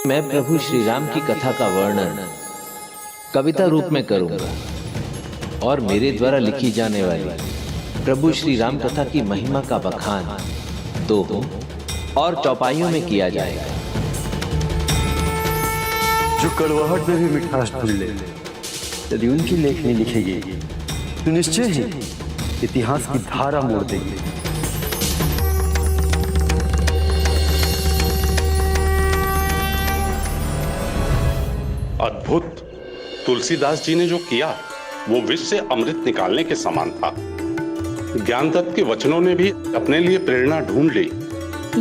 मैं प्रभु श्री राम की कथा का वर्णन कविता रूप में करूंगा और मेरे द्वारा लिखी जाने वाली प्रभु श्री राम कथा की महिमा का बखान दोहों और चौपाइयों में किया जाएगा। जो कड़वाहट में भी मिठास ढूंढ ले, यदि उनकी लेखनी लिखेगी तो निश्चय ही इतिहास की धारा मोड़ देगी। अद्भुत। तुलसीदास जी ने जो किया वो विष से अमृत निकालने के समान था। ज्ञानदत्त के वचनों ने भी अपने लिए प्रेरणा ढूंढ ली।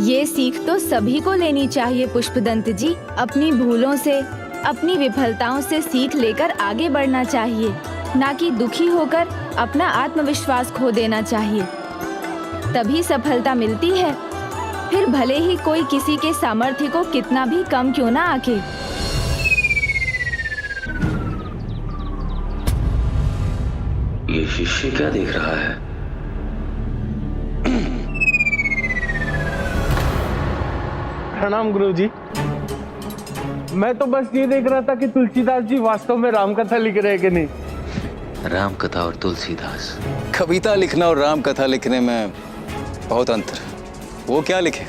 ये सीख तो सभी को लेनी चाहिए पुष्पदंत जी। अपनी भूलों से, अपनी विफलताओं से सीख लेकर आगे बढ़ना चाहिए, ना कि दुखी होकर अपना आत्मविश्वास खो देना चाहिए। तभी सफलता मिलती है, फिर भले ही कोई किसी के सामर्थ्य को कितना भी कम क्यों ना आके। ये शिष्य क्या देख रहा है? प्रणाम गुरुजी। मैं तो बस ये देख रहा था कि तुलसीदास जी वास्तव में राम कथा लिख रहे हैं कि नहीं। राम कथा और तुलसीदास, कविता लिखना और राम कथा लिखने में बहुत अंतर है। वो क्या लिखे,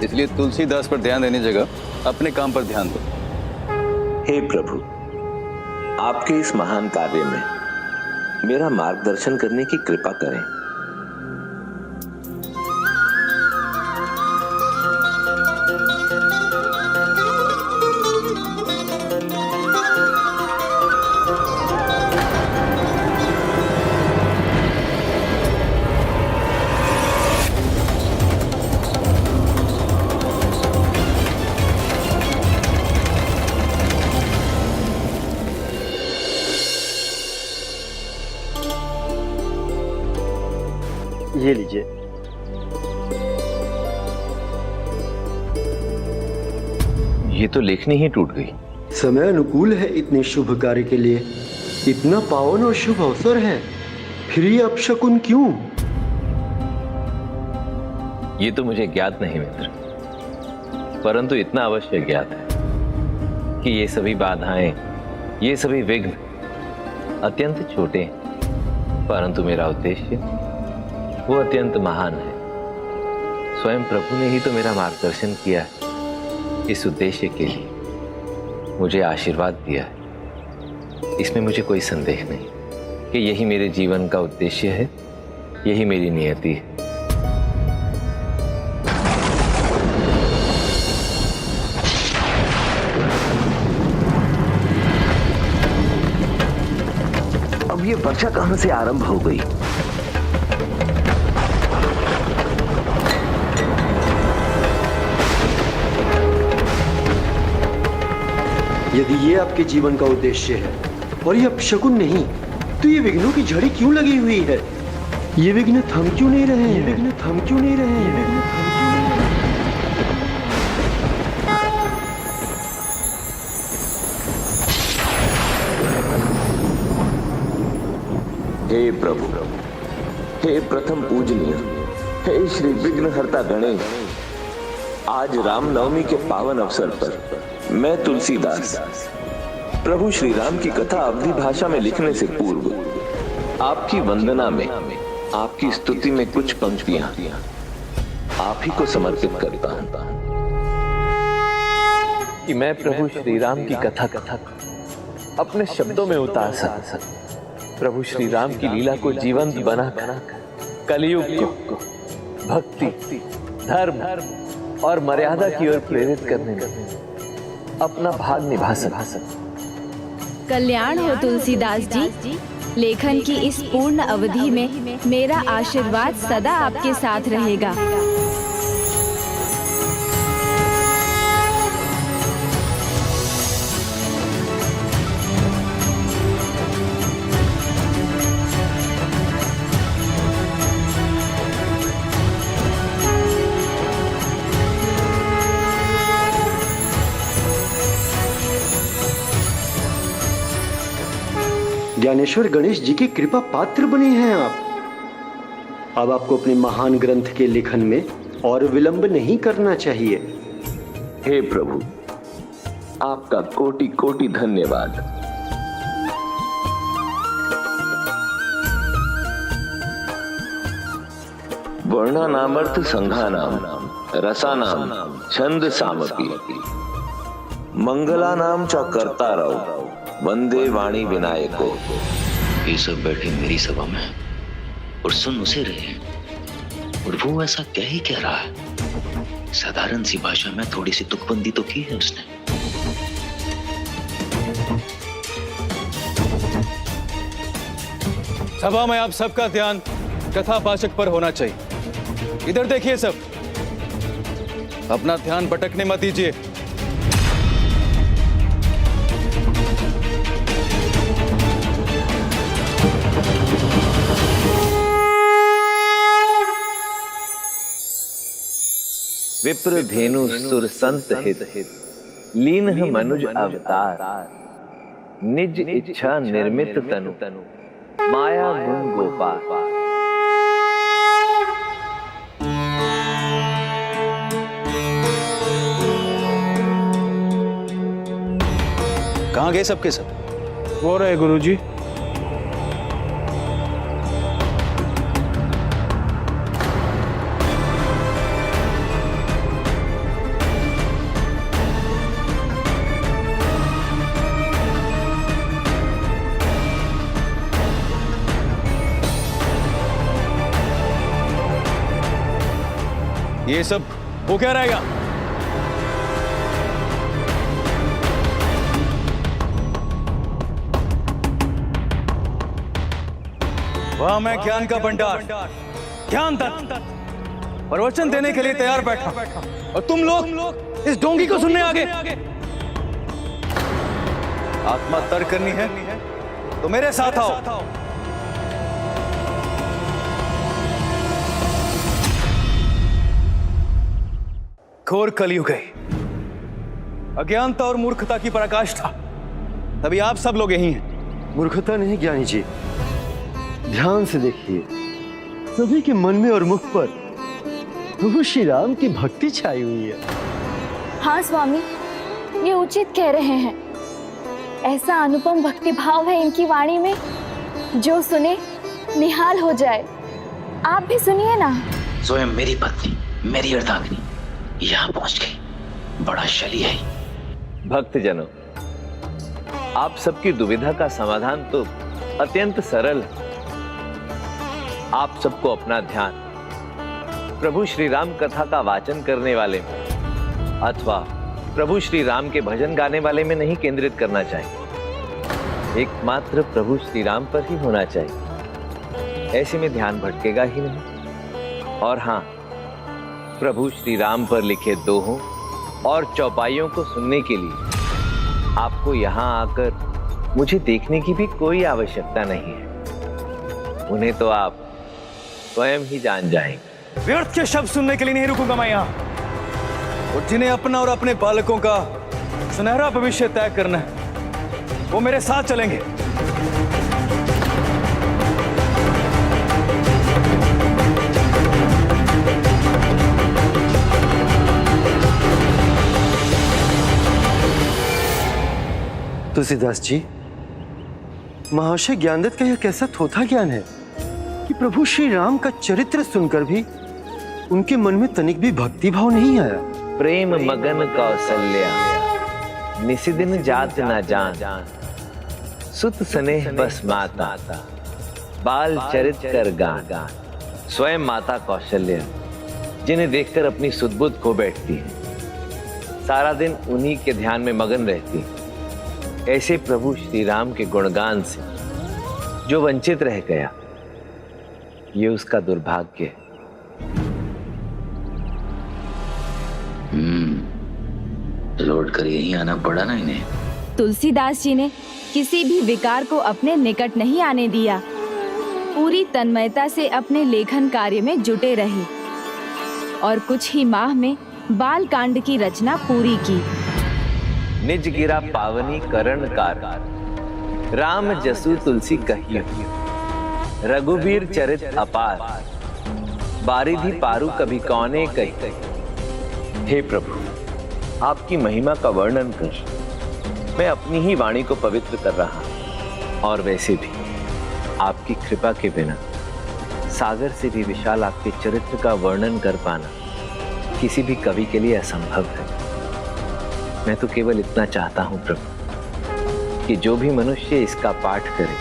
इसलिए तुलसीदास पर ध्यान देने जगह अपने काम पर ध्यान दो। हे प्रभु, आपके इस महान कार्य में मेरा मार्गदर्शन करने की कृपा करें। ये लीजिए। ये तो लेखनी ही टूट गई। समय अनुकूल है इतने शुभ कार्य के लिए, इतना पावन और शुभ अवसर है, फिर ये अपशकुन क्यों? ये तो मुझे ज्ञात नहीं मित्र, परंतु इतना अवश्य ज्ञात है कि ये सभी बाधाएं, ये सभी विघ्न अत्यंत छोटे हैं, परंतु मेरा उद्देश्य वो अत्यंत महान है। स्वयं प्रभु ने ही तो मेरा मार्गदर्शन किया है। इस उद्देश्य के लिए मुझे आशीर्वाद दिया है। इसमें मुझे कोई संदेह नहीं कि यही मेरे जीवन का उद्देश्य है, यही मेरी नियति है। अब ये वर्षा कहां से आरंभ हो गई? यदि ये आपके जीवन का उद्देश्य है और ये अपशकुन नहीं, तो ये विघ्नों की झड़ी क्यों लगी हुई है? ये विघ्न थम क्यों नहीं रहे? ये विघ्न थम क्यों नहीं रहे? ये विघ्न थम क्यों नहीं रहे? हे प्रभु, हे प्रथम पूजनीय, हे श्री विघ्नहर्ता गणेश, आज रामनवमी के पावन अवसर पर मैं तुलसीदास प्रभु श्री राम की कथा अवधी भाषा में लिखने से पूर्व आपकी वंदना में, आपकी स्तुति में कुछ पंक्तियां आप ही को समर्पित करता हूं कि मैं प्रभु श्री राम की कथा अपने शब्दों में उतार सकूं, प्रभु श्री राम की लीला को जीवंत बना कलयुग को भक्ति, धर्म और मर्यादा की ओर प्रेरित करने में अपना भाग निभा सका। कल्याण हो तुलसीदास जी। लेखन की इस पूर्ण अवधि में मेरा आशीर्वाद सदा आपके साथ रहेगा। ज्ञानेश्वर गणेश जी की कृपा पात्र बने हैं आप। अब आपको अपने महान ग्रंथ के लेखन में और विलंब नहीं करना चाहिए। हे प्रभु, आपका कोटि कोटि धन्यवाद। वर्णानामर्थ संघानाम रसानाम छंद सामपि मंगलानाम च कर्तारौ वंदे वाणी विनायको। ये सब बैठे मेरी सभा में और सुन उसे रहे हैं, और वो ऐसा क्या ही कह रहा है। साधारण सी भाषा में थोड़ी सी तुकबंदी तो की है उसने। सभा में आप सबका ध्यान कथावाचक पर होना चाहिए। इधर देखिए सब, अपना ध्यान भटकने मत दीजिए। विप्र धेनु सुर संत हित लीन मनुज अवतार निज इच्छा निर्मित तनु माया गुण गोपाल। कहां गए सबके सब? वो रहे गुरुजी। ये सब वो क्या रहेगा? वहां मैं ज्ञान का भंडार, ज्ञान तत्व प्रवचन देने के लिए तैयार बैठा, और तुम लोग इस डोंगी को सुनने आ गए। आत्मा तर्क करनी है तो मेरे साथ आओ। घोर कलयुग है, अज्ञानता और मूर्खता की पराकाष्ठा, तभी आप सब लोग यही हैं। मूर्खता नहीं ज्ञानी जी, ध्यान से देखिए, सभी के मन में और मुख पर प्रभु श्री राम की भक्ति छाई हुई है। हाँ स्वामी, ये उचित कह रहे हैं। ऐसा अनुपम भक्ति भाव है इनकी वाणी में, जो सुने निहाल हो जाए। आप भी सुनिए ना। स्वयं मेरी पत्नी, मेरी अर्धांगिनी यहाँ पहुंच गई। बड़ा शली है। भक्तजनों, आप सबकी दुविधा का समाधान तो अत्यंत सरल है। आप सबको अपना ध्यान प्रभु श्री राम कथा का वाचन करने वाले में अथवा प्रभु श्री राम के भजन गाने वाले में नहीं केंद्रित करना चाहिए, एकमात्र प्रभु श्री राम पर ही होना चाहिए। ऐसे में ध्यान भटकेगा ही नहीं। और हाँ, प्रभु श्री राम पर लिखे दोहों और चौपाइयों को सुनने के लिए आपको यहाँ आकर मुझे देखने की भी कोई आवश्यकता नहीं है। उन्हें तो आप स्वयं ही जान जाएंगे। व्यर्थ के शब्द सुनने के लिए नहीं रुकूंगा मैं यहाँ। और जिन्हें अपना और अपने बालकों का सुनहरा भविष्य तय करना है, वो मेरे साथ चलेंगे। तुलसीदास जी, महाशय ज्ञानदत्त का यह कैसा थोथा ज्ञान है कि प्रभु श्री राम का चरित्र सुनकर भी उनके मन में तनिक भी भक्ति भाव नहीं आया। प्रेम मगन कौशल्या निसिदिन जात न जान सुत स्नेह बस माता बाल चरित कर गान। स्वयं माता कौशल्या, जिन्हें देखकर अपनी सुध-बुध खो बैठती है, सारा दिन उन्हीं के ध्यान में मगन रहती है। ऐसे प्रभु श्री राम के गुणगान से जो वंचित रह गया, ये उसका दुर्भाग्य है। लौट कर यहीं आना पड़ा ना इन्हें। तुलसीदास जी ने किसी भी विकार को अपने निकट नहीं आने दिया, पूरी तन्मयता से अपने लेखन कार्य में जुटे रहे और कुछ ही माह में बाल कांड की रचना पूरी की। निज गिरा पावनी करण कार राम जसु तुलसी कहियो रघुबीर चरित अपार बारिधि पारु कभी कौने कही। हे प्रभु, आपकी महिमा का वर्णन कर मैं अपनी ही वाणी को पवित्र कर रहा हूं। और वैसे भी आपकी कृपा के बिना सागर से भी विशाल आपके चरित्र का वर्णन कर पाना किसी भी कवि के लिए असंभव है। मैं तो केवल इतना चाहता हूं प्रभु कि जो भी मनुष्य इसका पाठ करे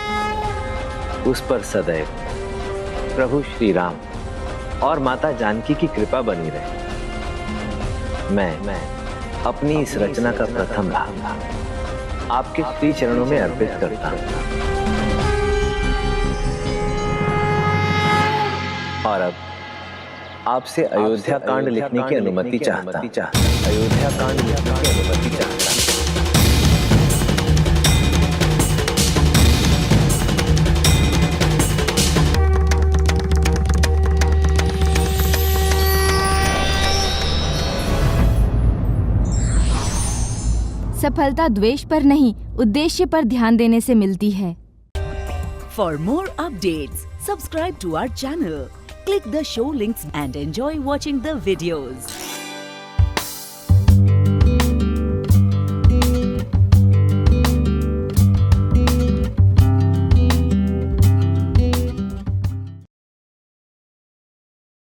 उस पर सदैव प्रभु श्री राम और माता जानकी की कृपा बनी रहे। मैं अपनी इस रचना का प्रथम भाग आपके श्री चरणों में अर्पित करता हूं। और अब आपसे अयोध्या कांड लिखने की अनुमति चाहता हूं। अयोध्या कांड लिखने की अनुमति चाहता हूं। सफलता द्वेष पर नहीं, उद्देश्य पर ध्यान देने से मिलती है। For more updates, subscribe to our channel, click the show links and enjoy watching the videos.